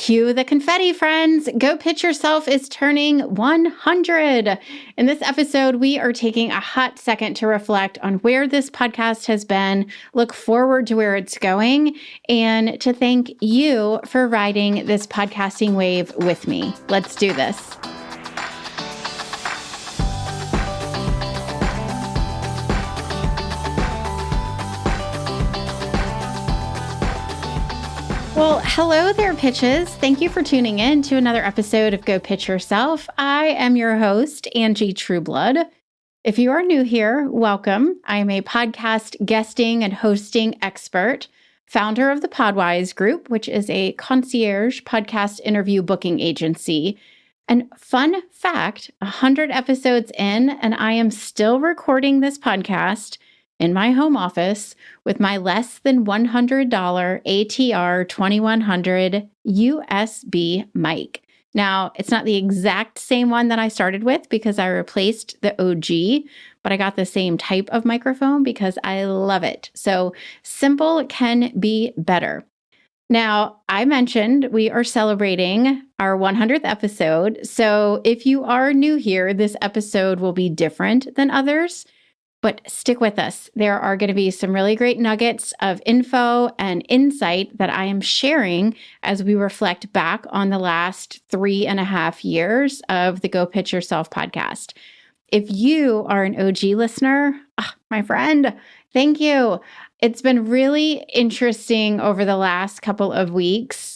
Cue the confetti, friends. Go Pitch Yourself is turning 100. In this episode, we are taking a hot second to reflect on where this podcast has been, look forward to where it's going, and to thank you for riding this podcasting wave with me. Let's do this. Well, hello there, pitches. Thank you for tuning in to another episode of Go Pitch Yourself. I am your host, Angie Trueblood. If you are new here, welcome. I am a podcast guesting and hosting expert, founder of the Podwize group, which is a concierge podcast interview booking agency. And fun fact, 100 episodes in, and I am still recording this podcast in my home office with my less than $100 ATR 2100 USB mic. Now, it's not the exact same one that I started with because I replaced the OG, but I got the same type of microphone because I love it. So simple can be better. Now, I mentioned we are celebrating our 100th episode. So if you are new here, this episode will be different than others. But stick with us. There are going to be some really great nuggets of info and insight that I am sharing as we reflect back on the last 3.5 years of the Go Pitch Yourself podcast. If you are an OG listener, my friend, thank you. It's been really interesting over the last couple of weeks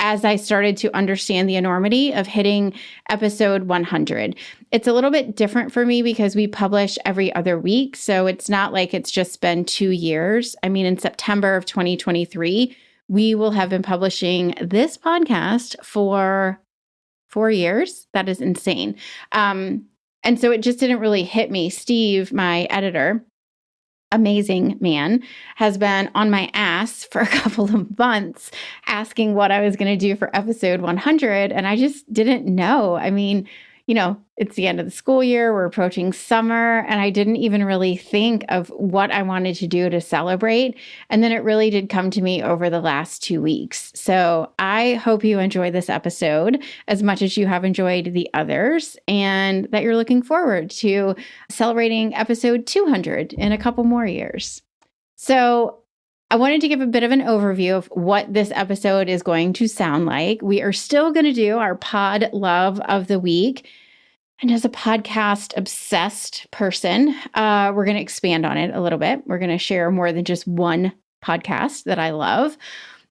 as I started to understand the enormity of hitting episode 100. It's a little bit different for me because we publish every other week. So it's not like it's just been 2 years. I mean, in September of 2023, we will have been publishing this podcast for 4 years. That is insane. And so it just didn't really hit me. Steve, my editor, amazing man, has been on my ass for a couple of months asking what I was going to do for episode 100. And I just didn't know. I mean, it's the end of the school year. We're approaching summer. And I didn't even really think of what I wanted to do to celebrate. And then it really did come to me over the last 2 weeks. So I hope you enjoy this episode as much as you have enjoyed the others, and that you're looking forward to celebrating episode 200 in a couple more years. So I wanted to give a bit of an overview of what this episode is going to sound like. We are still going to do our pod love of the week. And as a podcast obsessed person, we're going to expand on it a little bit. We're going to share more than just one podcast that I love.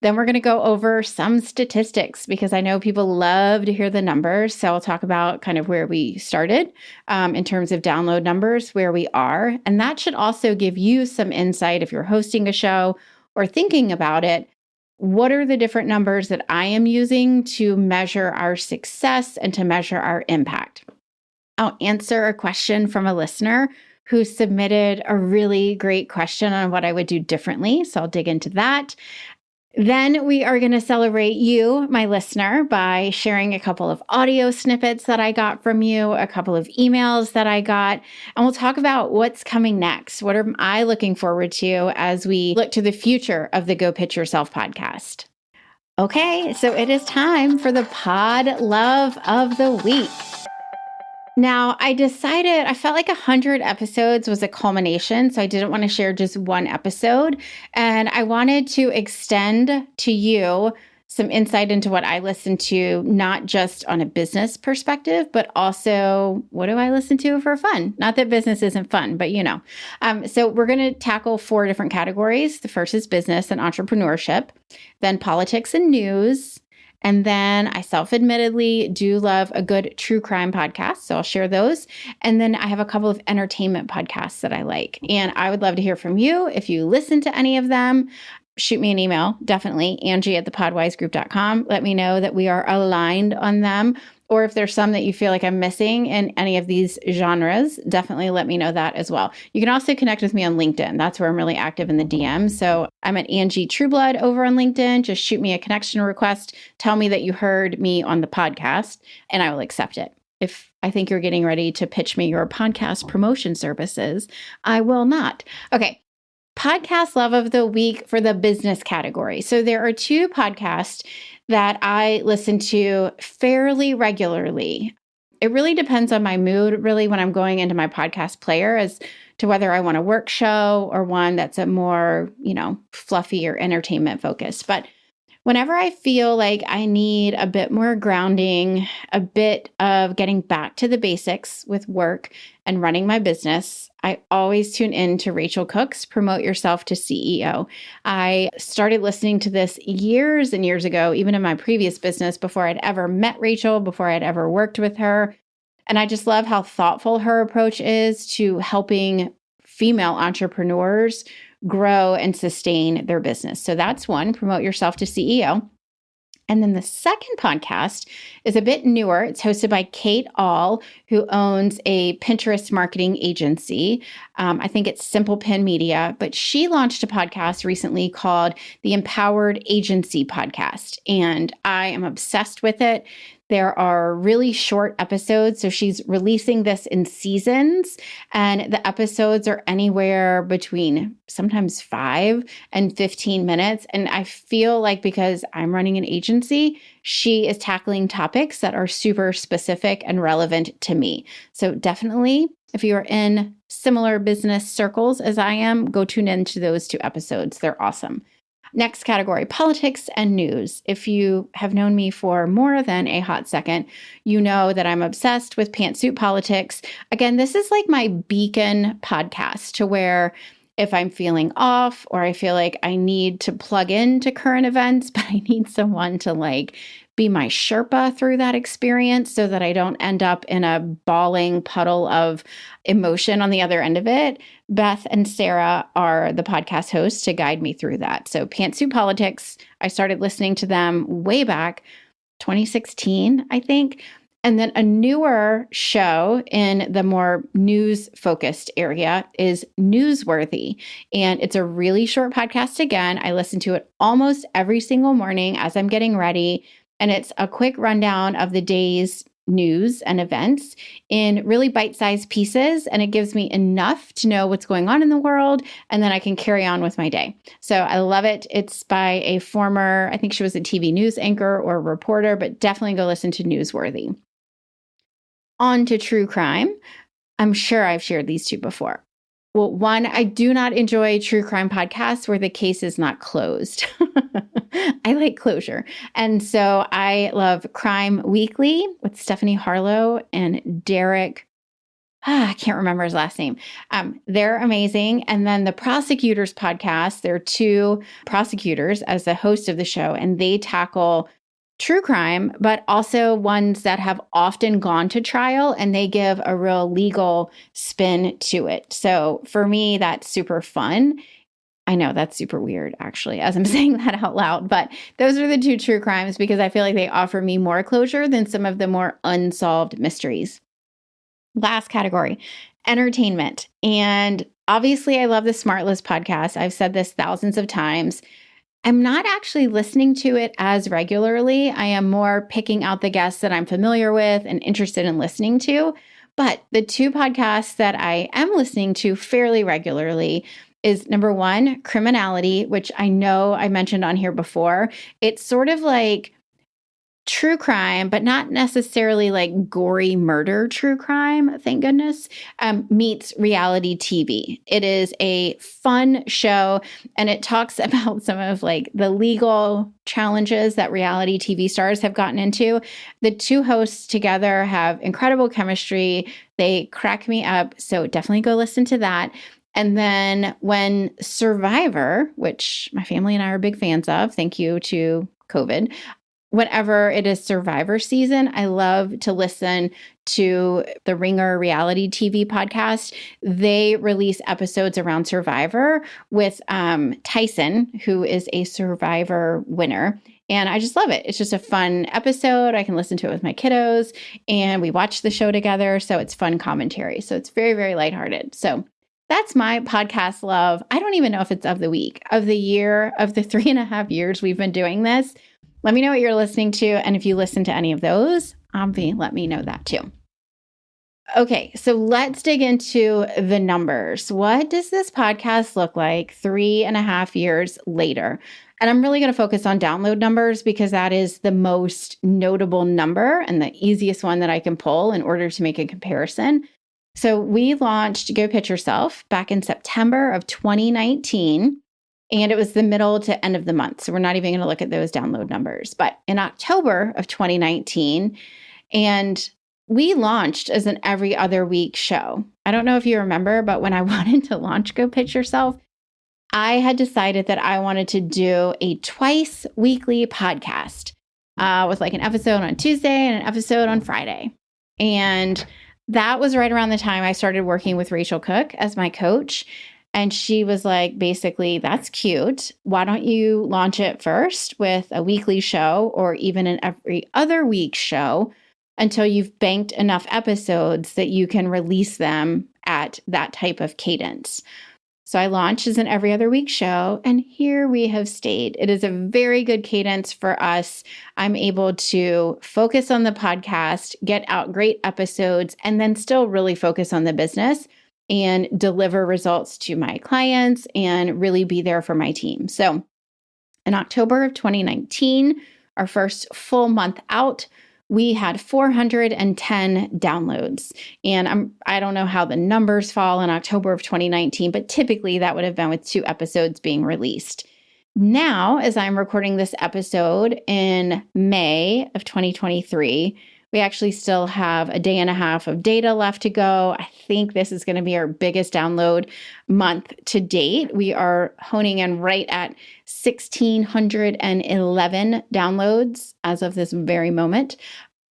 Then we're going to go over some statistics because I know people love to hear the numbers. So I'll talk about kind of where we started in terms of download numbers, where we are. And that should also give you some insight if you're hosting a show or thinking about it. What are the different numbers that I am using to measure our success and to measure our impact? I'll answer a question from a listener who submitted a really great question on what I would do differently. So I'll dig into that. Then we are going to celebrate you, my listener, by sharing a couple of audio snippets that I got from you, a couple of emails that I got, and we'll talk about what's coming next. What am I looking forward to as we look to the future of the Go Pitch Yourself podcast? Okay, so it is time for the Pod Love of the Week. Now, I felt like 100 episodes was a culmination, so I didn't want to share just one episode. And I wanted to extend to you some insight into what I listen to, not just on a business perspective, but also what do I listen to for fun? Not that business isn't fun, but So we're going to tackle 4 different categories. The first is business and entrepreneurship, then politics and news. And then I self-admittedly do love a good true crime podcast, so I'll share those. And then I have a couple of entertainment podcasts that I like. And I would love to hear from you. If you listen to any of them, shoot me an email, definitely, Angie@thepodwizegroup.com. Let me know that we are aligned on them. Or if there's some that you feel like I'm missing in any of these genres, definitely let me know that as well. You can also connect with me on LinkedIn. That's where I'm really active in the DM. So I'm at Angie Trueblood over on LinkedIn. Just shoot me a connection request. Tell me that you heard me on the podcast, and I will accept it. If I think you're getting ready to pitch me your podcast promotion services, I will not. Okay. podcast love of the week for the business category. So there are two podcasts that I listen to fairly regularly. It really depends on my mood, really, when I'm going into my podcast player as to whether I want a work show or one that's a more, fluffy or entertainment focused. But whenever I feel like I need a bit more grounding, a bit of getting back to the basics with work and running my business, I always tune in to Rachel Cook's Promote Yourself to CEO. I started listening to this years and years ago, even in my previous business, before I'd ever met Rachel, before I'd ever worked with her. And I just love how thoughtful her approach is to helping female entrepreneurs grow and sustain their business. So that's one, Promote Yourself to CEO. And then the second podcast is a bit newer. It's hosted by Kate All, who owns a Pinterest marketing agency. I think it's Simple Pin Media, but she launched a podcast recently called the Empowered Agency Podcast, and I am obsessed with it. There are really short episodes. So she's releasing this in seasons, and the episodes are anywhere between sometimes 5 and 15 minutes. And I feel like because I'm running an agency, she is tackling topics that are super specific and relevant to me. So definitely, if you are in similar business circles as I am, go tune into those 2 episodes. They're awesome. Next category, politics and news. If you have known me for more than a hot second, you know that I'm obsessed with pantsuit politics. Again, this is like my beacon podcast to where if I'm feeling off or I feel like I need to plug into current events, but I need someone to be my Sherpa through that experience so that I don't end up in a bawling puddle of emotion on the other end of it, Beth and Sarah are the podcast hosts to guide me through that. So Pantsuit Politics, I started listening to them way back 2016, I think. And then a newer show in the more news-focused area is Newsworthy. And it's a really short podcast again. I listen to it almost every single morning as I'm getting ready. And it's a quick rundown of the day's news and events in really bite-sized pieces. And it gives me enough to know what's going on in the world. And then I can carry on with my day. So I love it. It's by a former, I think she was a TV news anchor or reporter, but definitely go listen to Newsworthy. On to true crime. I'm sure I've shared these 2 before. Well, one, I do not enjoy true crime podcasts where the case is not closed. I like closure. And so I love Crime Weekly with Stephanie Harlow and Derek. I can't remember his last name. They're amazing. And then the Prosecutors podcast, there are 2 prosecutors as the host of the show, and they tackle true crime, but also ones that have often gone to trial, and they give a real legal spin to it. So for me, that's super fun. I know that's super weird, actually, as I'm saying that out loud, but those are the 2 true crimes because I feel like they offer me more closure than some of the more unsolved mysteries. Last category, entertainment. And obviously, I love the Smartless podcast. I've said this thousands of times. I'm not actually listening to it as regularly. I am more picking out the guests that I'm familiar with and interested in listening to. But the 2 podcasts that I am listening to fairly regularly is number 1, Criminality, which I know I mentioned on here before. It's sort of like true crime, but not necessarily like gory murder true crime, thank goodness, meets reality TV. It is a fun show, and it talks about some of the legal challenges that reality TV stars have gotten into. The 2 hosts together have incredible chemistry. They crack me up, so definitely go listen to that. And then when Survivor, which my family and I are big fans of, thank you to COVID, whenever it is Survivor season, I love to listen to the Ringer reality TV podcast. They release episodes around Survivor with Tyson, who is a Survivor winner. And I just love it. It's just a fun episode. I can listen to it with my kiddos, and we watch the show together. So it's fun commentary. So it's very, very lighthearted. So that's my podcast love. I don't even know if it's of the week, of the year, of the 3.5 years we've been doing this. Let me know what you're listening to. And if you listen to any of those, let me know that too. Okay, so let's dig into the numbers. What does this podcast look like 3.5 years later? And I'm really going to focus on download numbers because that is the most notable number and the easiest one that I can pull in order to make a comparison. So we launched Go Pitch Yourself back in September of 2019, and it was the middle to end of the month. So we're not even going to look at those download numbers. But in October of 2019, and we launched as an every other week show. I don't know if you remember, but when I wanted to launch Go Pitch Yourself, I had decided that I wanted to do a twice weekly podcast with like an episode on Tuesday and an episode on Friday. And that was right around the time I started working with Rachel Cook as my coach. And she was like, basically, that's cute. Why don't you launch it first with a weekly show or even an every other week show until you've banked enough episodes that you can release them at that type of cadence. So I launched as an every other week show, and here we have stayed. It is a very good cadence for us. I'm able to focus on the podcast, get out great episodes, and then still really focus on the business and deliver results to my clients and really be there for my team. So in October of 2019, our first full month out, we had 410 downloads. And I don't know how the numbers fall in October of 2019, but typically that would have been with 2 episodes being released. Now, as I'm recording this episode in May of 2023, we actually still have a day and a half of data left to go. I think this is going to be our biggest download month to date. We are honing in right at 1,611 downloads as of this very moment.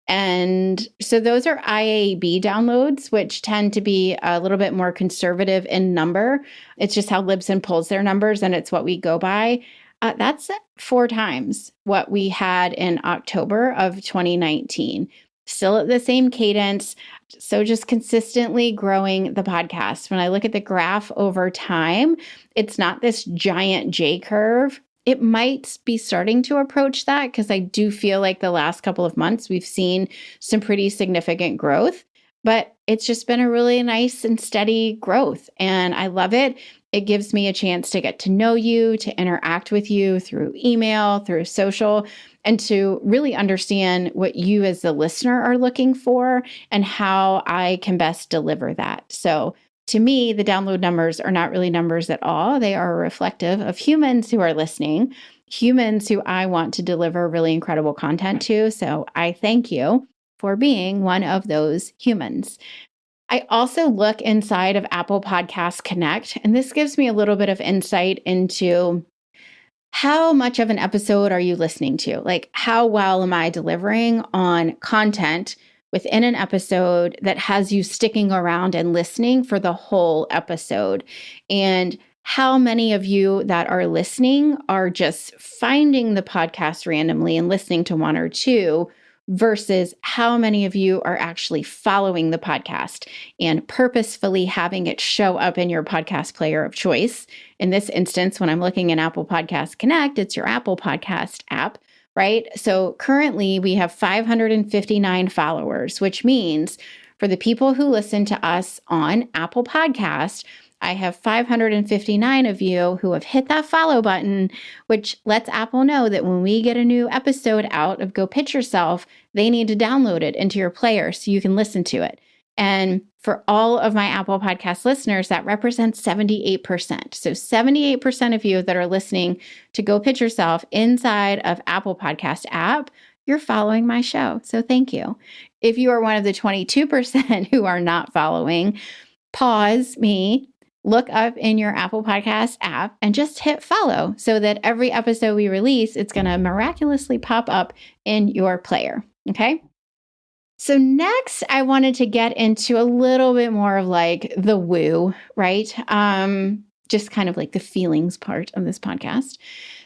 And so those are IAB downloads, which tend to be a little bit more conservative in number. It's just how Libsyn pulls their numbers, and it's what we go by. That's 4 times what we had in October of 2019. Still at the same cadence. So just consistently growing the podcast. When I look at the graph over time, it's not this giant J curve. It might be starting to approach that because I do feel like the last couple of months we've seen some pretty significant growth, but it's just been a really nice and steady growth. And I love it. It gives me a chance to get to know you, to interact with you through email, through social, and to really understand what you as the listener are looking for and how I can best deliver that. So to me, the download numbers are not really numbers at all. They are reflective of humans who are listening, humans who I want to deliver really incredible content to. So I thank you for being one of those humans. I also look inside of Apple Podcasts Connect, and this gives me a little bit of insight into how much of an episode are you listening to? Like, how well am I delivering on content within an episode that has you sticking around and listening for the whole episode? And how many of you that are listening are just finding the podcast randomly and listening to 1 or 2 versus how many of you are actually following the podcast and purposefully having it show up in your podcast player of choice. In this instance, when I'm looking at Apple Podcasts Connect, it's your Apple Podcast app, right? So currently we have 559 followers, which means for the people who listen to us on Apple Podcast, I have 559 of you who have hit that follow button, which lets Apple know that when we get a new episode out of Go Pitch Yourself, they need to download it into your player so you can listen to it. And for all of my Apple Podcast listeners, that represents 78%. So 78% of you that are listening to Go Pitch Yourself inside of Apple Podcast app, you're following my show. So thank you. If you are one of the 22% who are not following, pause me. Look up in your Apple Podcast app and just hit follow so that every episode we release, it's going to miraculously pop up in your player. Okay. So next, I wanted to get into a little bit more of like the woo, right? Just kind of like the feelings part of this podcast.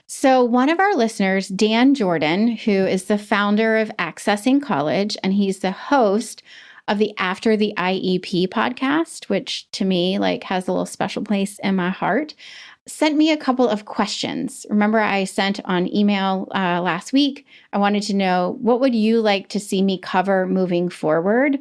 So one of our listeners, Dan Jordan, who is the founder of Accessing College, and he's the host of the After the IEP podcast, which to me like has a little special place in my heart, sent me a couple of questions. Remember, I sent on email last week. I wanted to know, what would you like to see me cover moving forward?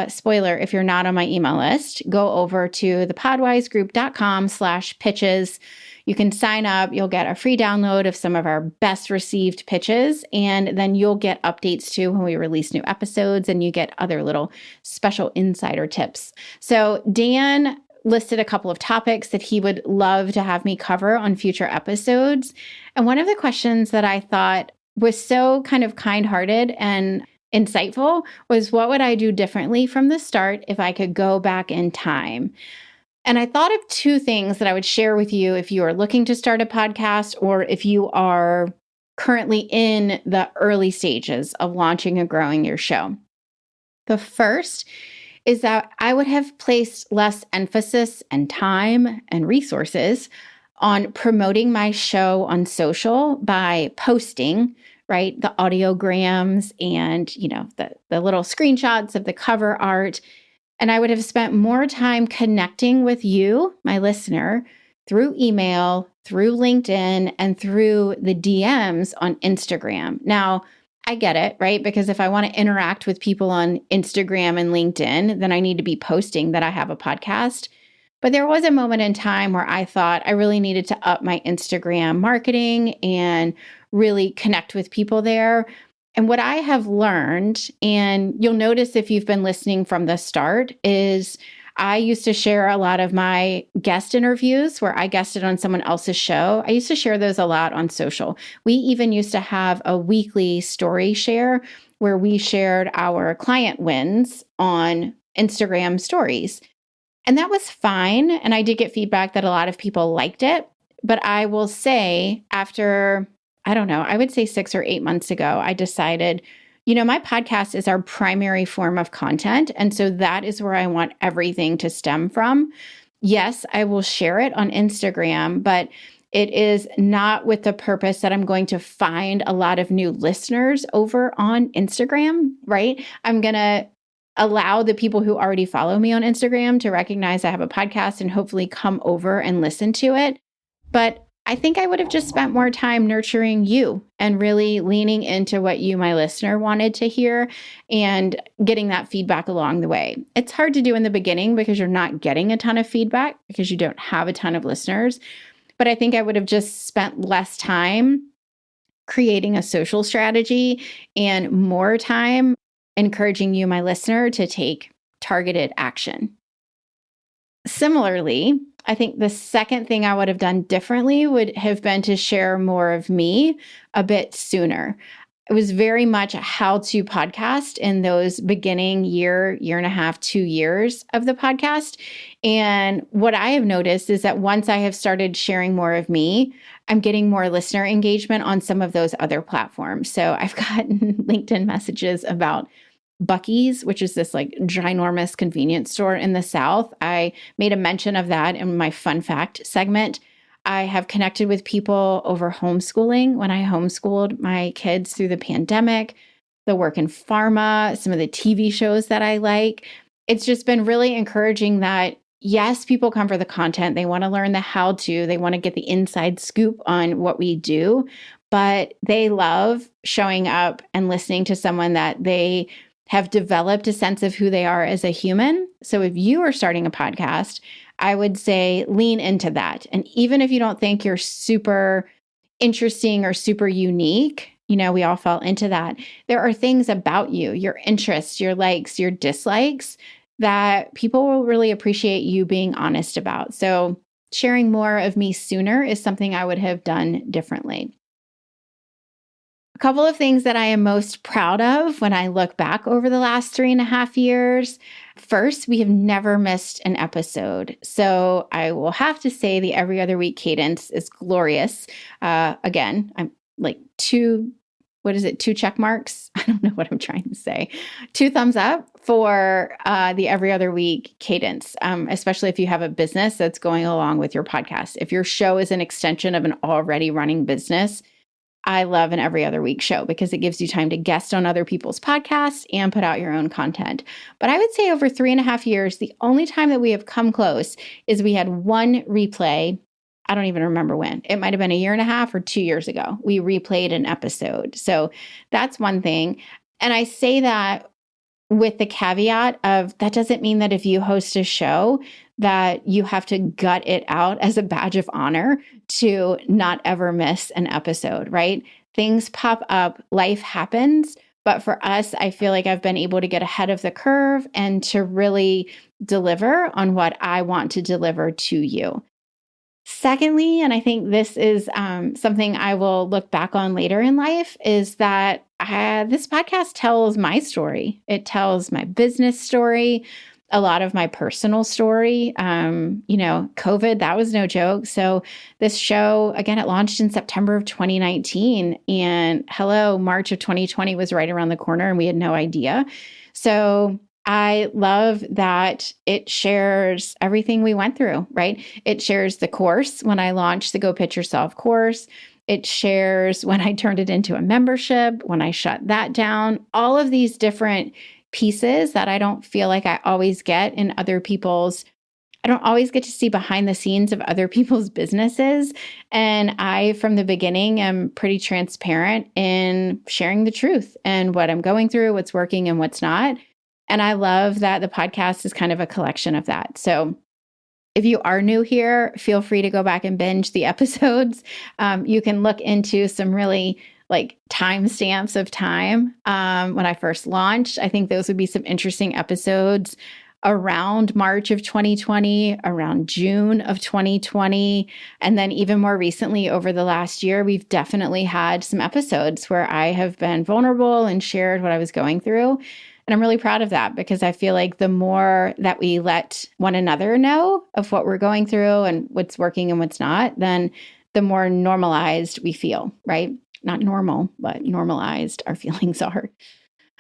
spoiler, if you're not on my email list, go over to thepodwizegroup.com/pitches. You can sign up. You'll get a free download of some of our best received pitches, and then you'll get updates too when we release new episodes, and you get other little special insider tips. So Dan listed a couple of topics that he would love to have me cover on future episodes. And one of the questions that I thought was so kind of kind-hearted and insightful was, what would I do differently from the start if I could go back in time? And I thought of two things that I would share with you if you are looking to start a podcast or if you are currently in the early stages of launching and growing your show. The first is that I would have placed less emphasis and time and resources on promoting my show on social by posting, right, the audiograms and, the little screenshots of the cover art. And I would have spent more time connecting with you, my listener, through email, through LinkedIn, and through the DMs on Instagram. Now, I get it, right? Because if I want to interact with people on Instagram and LinkedIn, then I need to be posting that I have a podcast. But there was a moment in time where I thought I really needed to up my Instagram marketing and really connect with people there. And what I have learned, and you'll notice if you've been listening from the start, is I used to share a lot of my guest interviews where I guested on someone else's show. I used to share those a lot on social. We even used to have a weekly story share where we shared our client wins on Instagram stories. And that was fine. And I did get feedback that a lot of people liked it. But I will say after, I would say 6 or 8 months ago, I decided, my podcast is our primary form of content. And so that is where I want everything to stem from. Yes, I will share it on Instagram, but it is not with the purpose that I'm going to find a lot of new listeners over on Instagram, right? I'm going to allow the people who already follow me on Instagram to recognize I have a podcast and hopefully come over and listen to it. But I think I would have just spent more time nurturing you and really leaning into what you, my listener, wanted to hear and getting that feedback along the way. It's hard to do in the beginning because you're not getting a ton of feedback because you don't have a ton of listeners. But I think I would have just spent less time creating a social strategy and more time encouraging you, my listener, to take targeted action. Similarly, I think the second thing I would have done differently would have been to share more of me a bit sooner. It was very much a how-to podcast in those beginning year and a half, 2 years of the podcast. And what I have noticed is that once I have started sharing more of me, I'm getting more listener engagement on some of those other platforms. So I've gotten LinkedIn messages about Buc-ee's, which is this like ginormous convenience store in the South. I made a mention of that in my fun fact segment. I have connected with people over homeschooling when I homeschooled my kids through the pandemic, the work in pharma, some of the TV shows that I like. It's just been really encouraging that, yes, people come for the content. They want to learn the how-to. They want to get the inside scoop on what we do, but they love showing up and listening to someone that they have developed a sense of who they are as a human. So if you are starting a podcast, I would say lean into that. And even if you don't think you're super interesting or super unique, we all fall into that. There are things about you, your interests, your likes, your dislikes, that people will really appreciate you being honest about. So sharing more of me sooner is something I would have done differently. A couple of things that I am most proud of when I look back over the last 3.5 years. First, we have never missed an episode. So I will have to say the every other week cadence is glorious. Again, I'm like 2 check marks? I don't know what I'm trying to say. 2 thumbs up for the every other week cadence, especially if you have a business that's going along with your podcast. If your show is an extension of an already running business, I love an every other week show because it gives you time to guest on other people's podcasts and put out your own content. But I would say over 3.5 years, the only time that we have come close is we had one replay. I don't even remember when. It might have been 1.5 years or 2 years ago. We replayed an episode. So that's one thing. And I say that with the caveat of that doesn't mean that if you host a show that you have to gut it out as a badge of honor to not ever miss an episode, right? Things pop up, life happens. But for us, I feel like I've been able to get ahead of the curve and to really deliver on what I want to deliver to you. Secondly, and I think this is something I will look back on later in life, is that this podcast tells my story. It tells my business story, a lot of my personal story. COVID, that was no joke. So this show, again, it launched in September of 2019. And March of 2020 was right around the corner and we had no idea. So I love that it shares everything we went through, right? It shares the course when I launched the Go Pitch Yourself course. It shares when I turned it into a membership, when I shut that down, all of these different pieces that I don't feel like I always get in other people's. I don't always get to see behind the scenes of other people's businesses. And I, from the beginning, am pretty transparent in sharing the truth and what I'm going through, what's working and what's not. And I love that the podcast is kind of a collection of that. So if you are new here, feel free to go back and binge the episodes. You can look into some really timestamps of time when I first launched. I think those would be some interesting episodes around March of 2020, around June of 2020. And then even more recently, over the last year, we've definitely had some episodes where I have been vulnerable and shared what I was going through. And I'm really proud of that because I feel like the more that we let one another know of what we're going through and what's working and what's not, then the more normalized we feel, right? Not normal, but normalized our feelings are.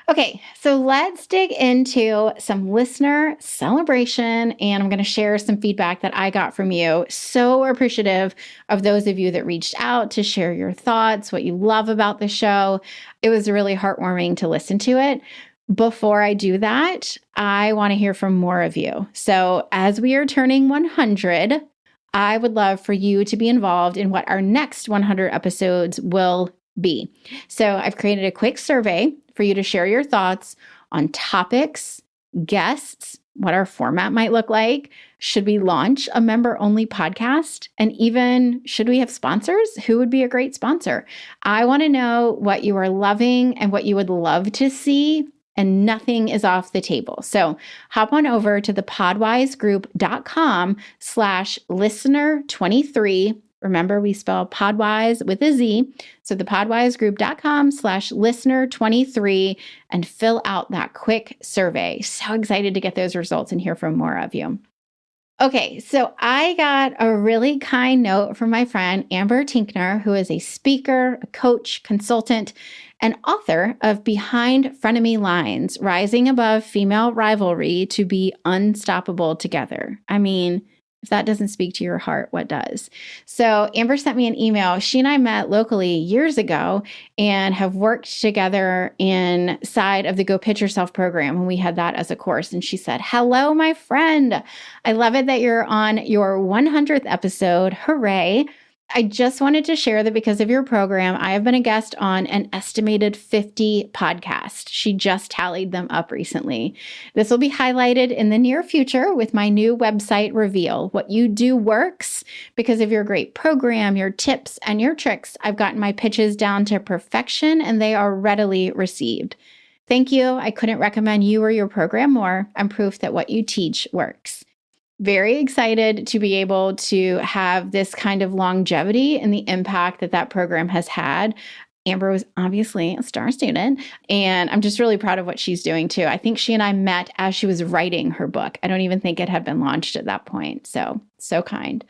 Okay, so let's dig into some listener celebration, and I'm going to share some feedback that I got from you. So appreciative of those of you that reached out to share your thoughts, what you love about the show. It was really heartwarming to listen to it. Before I do that, I want to hear from more of you. So as we are turning 100, I would love for you to be involved in what our next 100 episodes will be. So I've created a quick survey for you to share your thoughts on topics, guests, what our format might look like. Should we launch a member-only podcast? And even should we have sponsors? Who would be a great sponsor? I want to know what you are loving and what you would love to see, and nothing is off the table. So hop on over to the podwisegroup.com/listener23. Remember, we spell Podwize with a Z. So the podwisegroup.com/listener23 and fill out that quick survey. So excited to get those results and hear from more of you. Okay, so I got a really kind note from my friend Amber Tinkner, who is a speaker, a coach, consultant, and author of Behind Frenemy Lines, Rising Above Female Rivalry to Be Unstoppable Together. I mean, if that doesn't speak to your heart, what does? So Amber sent me an email. She and I met locally years ago and have worked together inside of the Go Pitch Yourself program when we had that as a course. And she said, "Hello, my friend. I love it that you're on your 100th episode. Hooray. I just wanted to share that because of your program, I have been a guest on an estimated 50 podcasts. She just tallied them up recently. This will be highlighted in the near future with my new website reveal. What you do works. Because of your great program, your tips, and your tricks, I've gotten my pitches down to perfection and they are readily received. Thank you. I couldn't recommend you or your program more. I'm proof that what you teach works." Very excited to be able to have this kind of longevity and the impact that that program has had. Amber was obviously a star student, and I'm just really proud of what she's doing too. I think she and I met as she was writing her book. I don't even think it had been launched at that point. So kind.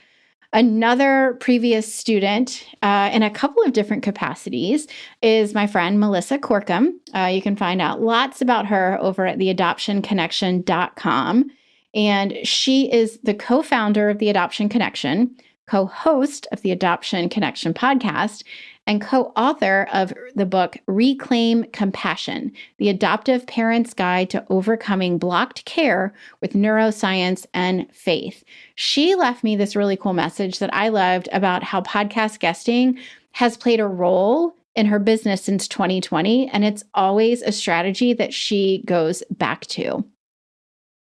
Another previous student in a couple of different capacities is my friend Melissa Corkum. You can find out lots about her over at theadoptionconnection.com. And she is the co-founder of The Adoption Connection, co-host of the Adoption Connection podcast, and co-author of the book Reclaim Compassion, The Adoptive Parent's Guide to Overcoming Blocked Care with Neuroscience and Faith. She left me this really cool message that I loved about how podcast guesting has played a role in her business since 2020, and it's always a strategy that she goes back to.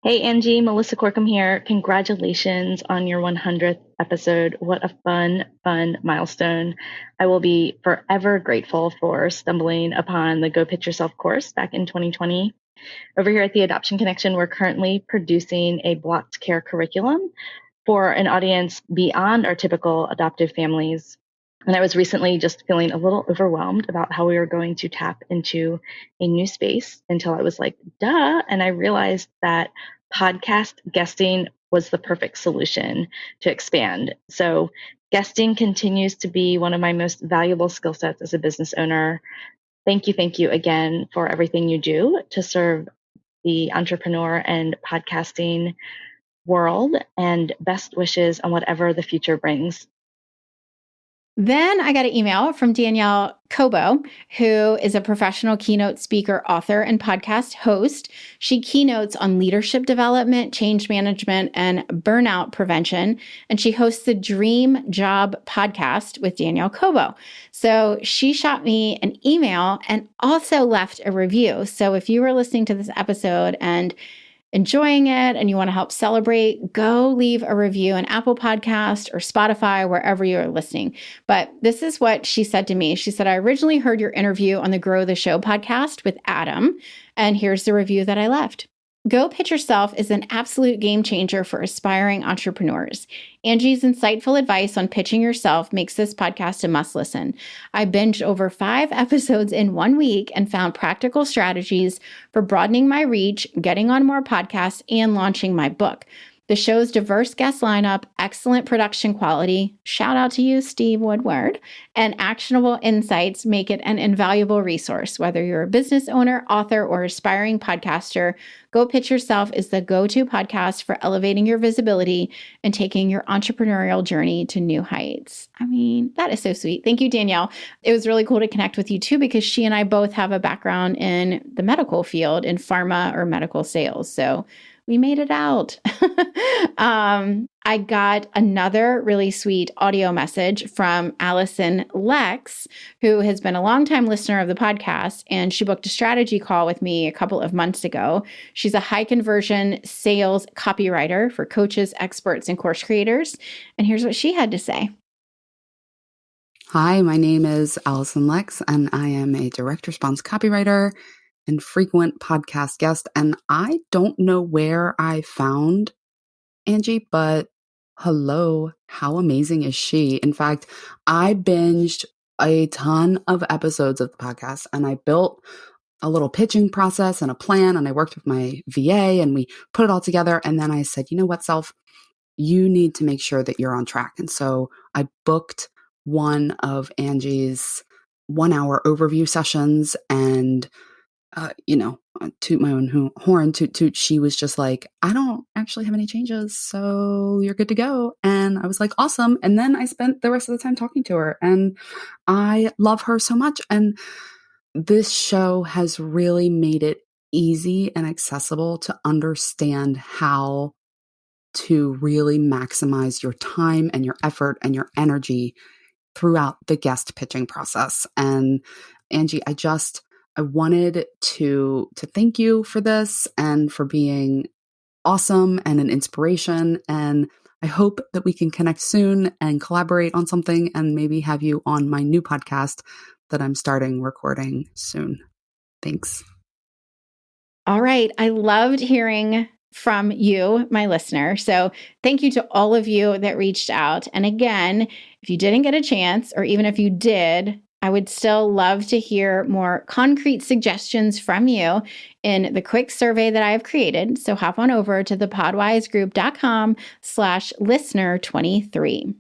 Hey, Angie, Melissa Corkum here. Congratulations on your 100th episode. What a fun milestone. I will be forever grateful for stumbling upon the Go Pitch Yourself course back in 2020. Over here at the Adoption Connection, we're currently producing a blocked care curriculum for an audience beyond our typical adoptive families. And I was recently just feeling a little overwhelmed about how we were going to tap into a new space until I was like, duh. And I realized that podcast guesting was the perfect solution to expand. So guesting continues to be one of my most valuable skill sets as a business owner. Thank you again for everything you do to serve the entrepreneur and podcasting world, and best wishes on whatever the future brings. Then I got an email from Danielle Kobo, who is a professional keynote speaker, author, and podcast host. She keynotes on leadership development, change management, and burnout prevention. And she hosts the Dream Job podcast with Danielle Kobo. So she shot me an email and also left a review. So if you were listening to this episode and enjoying it and you want to help celebrate, go leave a review on Apple Podcast or Spotify, wherever you're listening. But this is what she said to me. She said, I originally heard your interview on the Grow the Show podcast with Adam, and here's the review that I left. Go Pitch Yourself is an absolute game changer for aspiring entrepreneurs. Angie's insightful advice on pitching yourself makes this podcast a must listen. I binged over 5 episodes in 1 week and found practical strategies for broadening my reach, getting on more podcasts, and launching my book. The show's diverse guest lineup, excellent production quality, shout out to you, Steve Woodward, and actionable insights make it an invaluable resource. Whether you're a business owner, author, or aspiring podcaster, Go Pitch Yourself is the go-to podcast for elevating your visibility and taking your entrepreneurial journey to new heights. I mean, that is so sweet. Thank you, Danielle. It was really cool to connect with you too, because she and I both have a background in the medical field in pharma or medical sales. So we made it out. I got another really sweet audio message from Allison Lex, who has been a longtime listener of the podcast, and she booked a strategy call with me a couple of months ago. She's a high conversion sales copywriter for coaches, experts, and course creators. And here's what she had to say. Hi, my name is Allison Lex, and I am a direct response copywriter and frequent podcast guest. And I don't know where I found Angie, but hello, how amazing is she? In fact, I binged a ton of episodes of the podcast, and I built a little pitching process and a plan, and I worked with my VA and we put it all together. And then I said, you know what, self, you need to make sure that you're on track. And so I booked one of Angie's 1-hour overview sessions, and toot my own horn, toot. She was just like, I don't actually have any changes, so you're good to go. And I was like, awesome. And then I spent the rest of the time talking to her, and I love her so much. And this show has really made it easy and accessible to understand how to really maximize your time and your effort and your energy throughout the guest pitching process. And Angie, I wanted to thank you for this and for being awesome and an inspiration. And I hope that we can connect soon and collaborate on something, and maybe have you on my new podcast that I'm starting recording soon. Thanks. All right. I loved hearing from you, my listener. So thank you to all of you that reached out. And again, if you didn't get a chance, or even if you did, I would still love to hear more concrete suggestions from you in the quick survey that I have created. So hop on over to thepodwizegroup.com/listener23.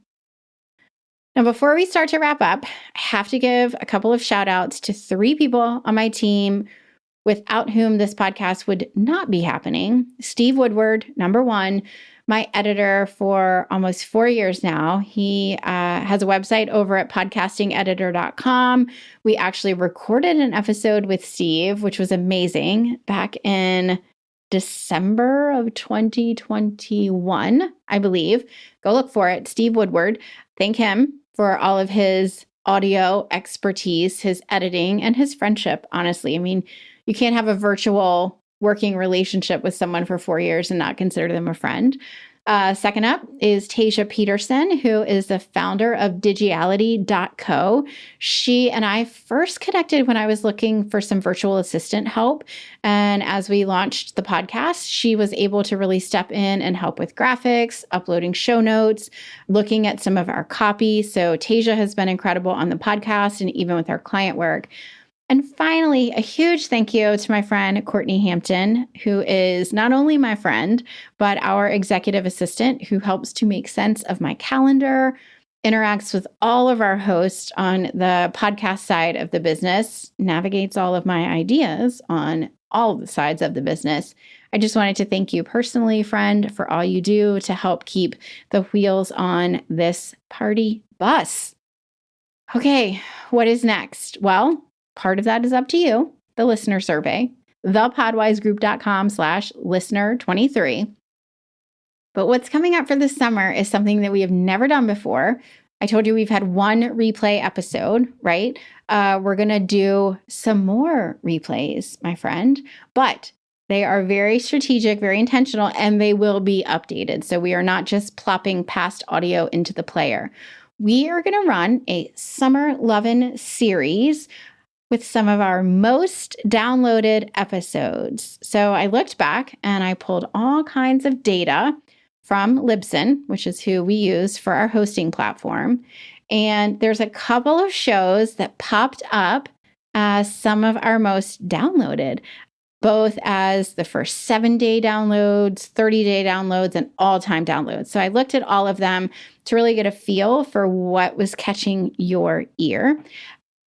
Now, before we start to wrap up, I have to give a couple of shout outs to 3 people on my team without whom this podcast would not be happening. Steve Woodward, number 1, my editor for almost 4 years now. He has a website over at podcastingeditor.com. We actually recorded an episode with Steve, which was amazing, back in December of 2021, I believe. Go look for it. Steve Woodward. Thank him for all of his audio expertise, his editing, and his friendship, honestly. I mean, you can't have a virtual working relationship with someone for 4 years and not consider them a friend. Second up is Tasia Peterson, who is the founder of Digiality.co. She and I first connected when I was looking for some virtual assistant help. And as we launched the podcast, she was able to really step in and help with graphics, uploading show notes, looking at some of our copy. So Tasia has been incredible on the podcast and even with our client work. And finally, a huge thank you to my friend, Courtney Hampton, who is not only my friend, but our executive assistant who helps to make sense of my calendar, interacts with all of our hosts on the podcast side of the business, navigates all of my ideas on all of the sides of the business. I just wanted to thank you personally, friend, for all you do to help keep the wheels on this party bus. Okay, what is next? Well, part of that is up to you, the listener survey, thepodwisegroup.com/listener23. But what's coming up for this summer is something that we have never done before. I told you we've had one replay episode, right? We're going to do some more replays, my friend, but they are very strategic, very intentional, and they will be updated. So we are not just plopping past audio into the player. We are going to run a Summer Lovin' series with some of our most downloaded episodes. So I looked back and I pulled all kinds of data from Libsyn, which is who we use for our hosting platform. And there's a couple of shows that popped up as some of our most downloaded, both as the first 7-day downloads, 30-day downloads, and all-time downloads. So I looked at all of them to really get a feel for what was catching your ear.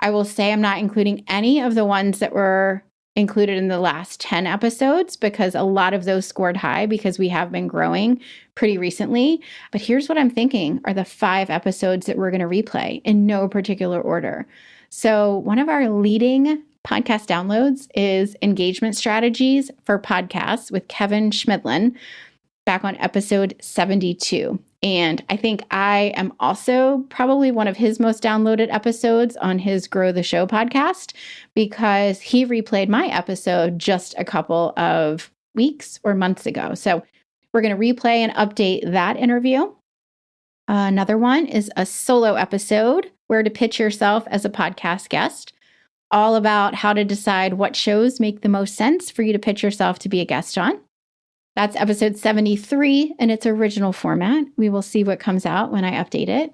I will say I'm not including any of the ones that were included in the last 10 episodes because a lot of those scored high because we have been growing pretty recently. But here's what I'm thinking are the 5 episodes that we're going to replay in no particular order. So one of our leading podcast downloads is Engagement Strategies for Podcasts with Kevin Schmidlin back on episode 72. And I think I am also probably one of his most downloaded episodes on his Grow the Show podcast because he replayed my episode just a couple of weeks or months ago. So we're going to replay and update that interview. Another one is a solo episode, Where to Pitch Yourself as a Podcast Guest, all about how to decide what shows make the most sense for you to pitch yourself to be a guest on. That's episode 73 in its original format. We will see what comes out when I update it.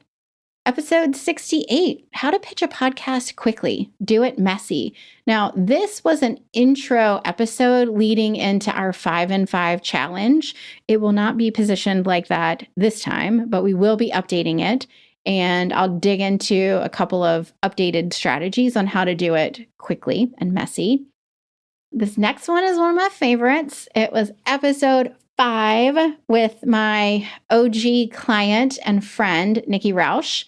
Episode 68, How to Pitch a Podcast Quickly, Do It Messy. Now, this was an intro episode leading into our 5 and 5 challenge. It will not be positioned like that this time, but we will be updating it. And I'll dig into a couple of updated strategies on how to do it quickly and messy. This next one is one of my favorites. It was episode 5 with my OG client and friend, Nikki Rausch.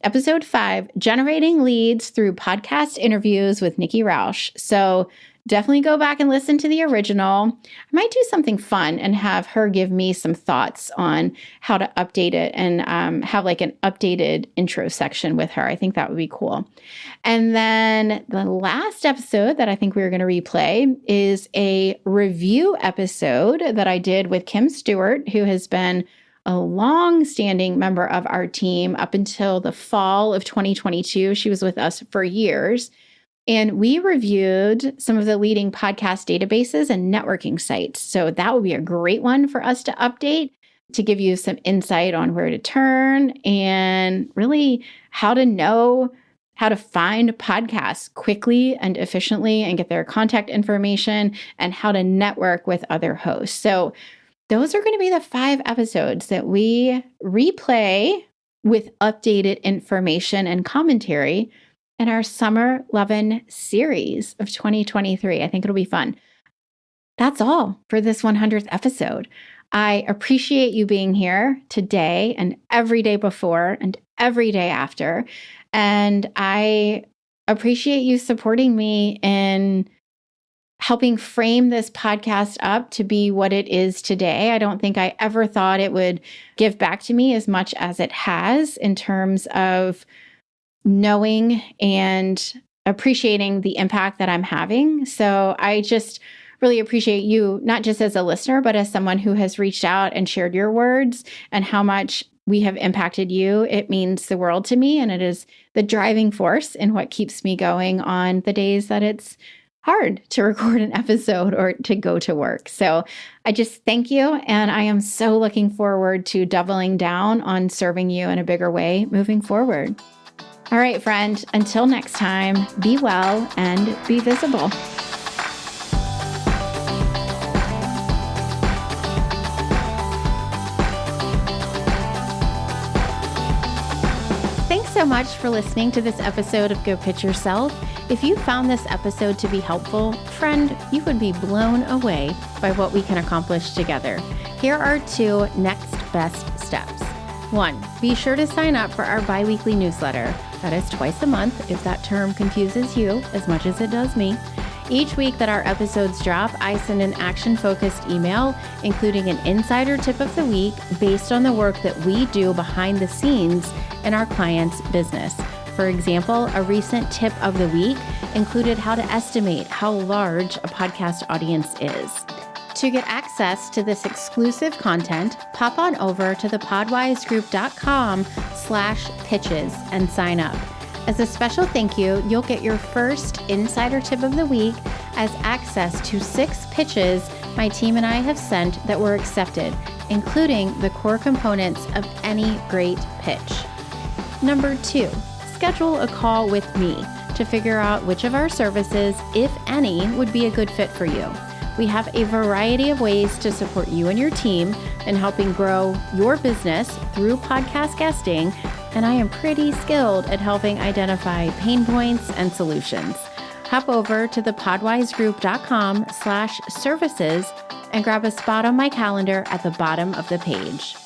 Episode 5, Generating Leads Through Podcast Interviews with Nikki Rausch. So definitely go back and listen to the original. I might do something fun and have her give me some thoughts on how to update it and have like an updated intro section with her. I think that would be cool. And then the last episode that I think we're going to replay is a review episode that I did with Kim Stewart, who has been a long-standing member of our team up until the fall of 2022. She was with us for years. And we reviewed some of the leading podcast databases and networking sites. So that would be a great one for us to update to give you some insight on where to turn and really how to know how to find podcasts quickly and efficiently and get their contact information and how to network with other hosts. So those are going to be the 5 episodes that we replay with updated information and commentary in our Summer Lovin' series of 2023. I think it'll be fun. That's all for this 100th episode. I appreciate you being here today and every day before and every day after. And I appreciate you supporting me in helping frame this podcast up to be what it is today. I don't think I ever thought it would give back to me as much as it has in terms of knowing and appreciating the impact that I'm having. So I just really appreciate you, not just as a listener, but as someone who has reached out and shared your words and how much we have impacted you. It means the world to me, and it is the driving force in what keeps me going on the days that it's hard to record an episode or to go to work. So I just thank you. And I am so looking forward to doubling down on serving you in a bigger way moving forward. All right, friend, until next time, be well and be visible. Thanks so much for listening to this episode of Go Pitch Yourself. If you found this episode to be helpful, friend, you would be blown away by what we can accomplish together. Here are 2 next best steps. 1, be sure to sign up for our bi-weekly newsletter. That is twice a month, if that term confuses you as much as it does me. Each week that our episodes drop, I send an action-focused email, including an insider tip of the week based on the work that we do behind the scenes in our clients' business. For example, a recent tip of the week included how to estimate how large a podcast audience is. To get access to this exclusive content, pop on over to thepodwisegroup.com/pitches and sign up. As a special thank you, you'll get your first insider tip of the week as access to 6 pitches my team and I have sent that were accepted, including the core components of any great pitch. Number 2, schedule a call with me to figure out which of our services, if any, would be a good fit for you. We have a variety of ways to support you and your team in helping grow your business through podcast guesting, and I am pretty skilled at helping identify pain points and solutions. Hop over to thepodwisegroup.com/services and grab a spot on my calendar at the bottom of the page.